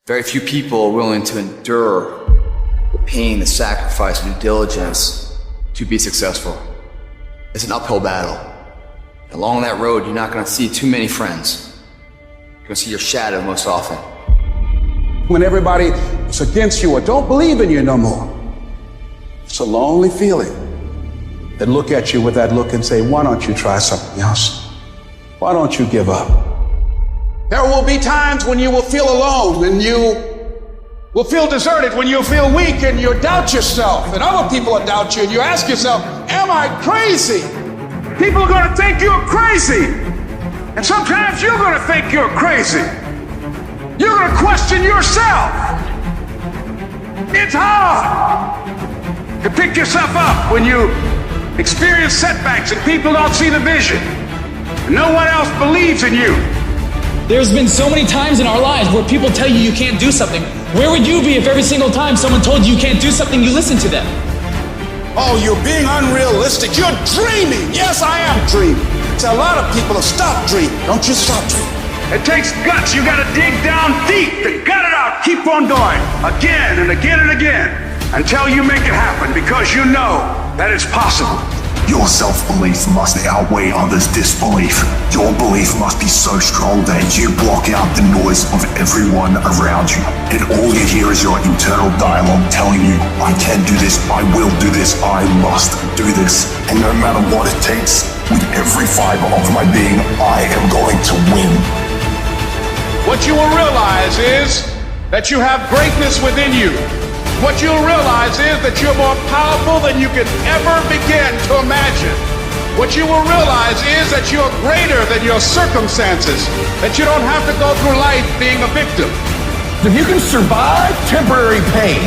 Very few people are willing to endure the pain, the sacrifice, the due diligence to be successful. It's an uphill battle. Along that road, you're not going to see too many friends. You're going to see your shadow most often. When everybody is against you or don't believe in you no more, it's a lonely feeling. They look at you with that look and say, why don't you try something else? Why don't you give up? There will be times when you will feel alone, when you will feel deserted, when you'll feel weak and you'll doubt yourself, and other people will doubt you, and you ask yourself, am I crazy? People are going to think you're crazy. And sometimes you're going to think you're crazy. You're going to question yourself. It's hard to pick yourself up when you experience setbacks and people don't see the vision. No one else believes in you. There's been so many times in our lives where people tell you can't do something. Where would you be if every single time someone told you can't do something, you listened to them? Oh, you're being unrealistic. You're dreaming. Yes, I am dreaming. So a lot of people have stopped dreaming. Don't you stop dreaming. It takes guts. You got to dig down deep and gut it out. Keep on going again and again and again until you make it happen, because you know that it's possible. Your self-belief must outweigh others' disbelief. Your belief must be so strong that you block out the noise of everyone around you. And all you hear is your internal dialogue telling you, I can do this, I will do this, I must do this. And no matter what it takes, with every fiber of my being, I am going to win. What you will realize is that you have greatness within you. What you'll realize is that you're more powerful than you can ever begin to imagine. What you will realize is that you're greater than your circumstances, that you don't have to go through life being a victim. If you can survive temporary pain,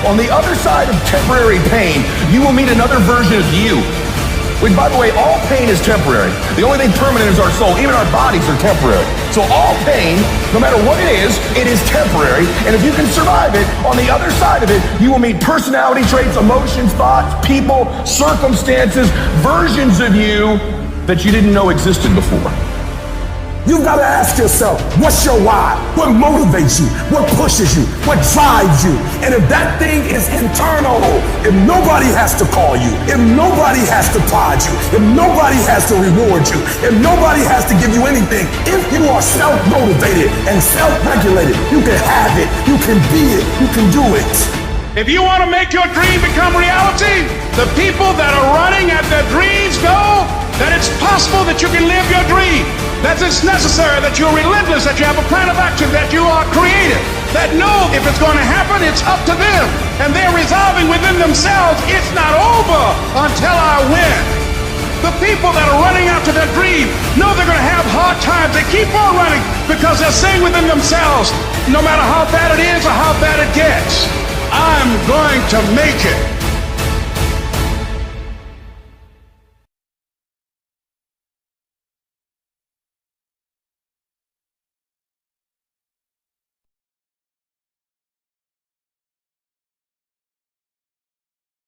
on the other side of temporary pain, you will meet another version of you. Which, by the way, all pain is temporary. The only thing permanent is our soul. Even our bodies are temporary. So all pain, no matter what it is temporary. And if you can survive it, on the other side of it, you will meet personality traits, emotions, thoughts, people, circumstances, versions of you that you didn't know existed before. You've got to ask yourself, what's your why? What motivates you? What pushes you? What drives you? And if that thing is internal, if nobody has to call you, if nobody has to prod you, if nobody has to reward you, if nobody has to give you anything, if you are self-motivated and self-regulated, you can have it, you can be it, you can do it. If you want to make your dream become reality, the people that are running at their dreams know that it's possible that you can live your dream, that it's necessary, that you're relentless, that you have a plan of action, that you are creative, that know if it's going to happen, it's up to them. And they're resolving within themselves, it's not over until I win. The people that are running after their dream know they're going to have hard times. They keep on running because they're saying within themselves, no matter how bad it is or how bad it gets, I'm going to make it.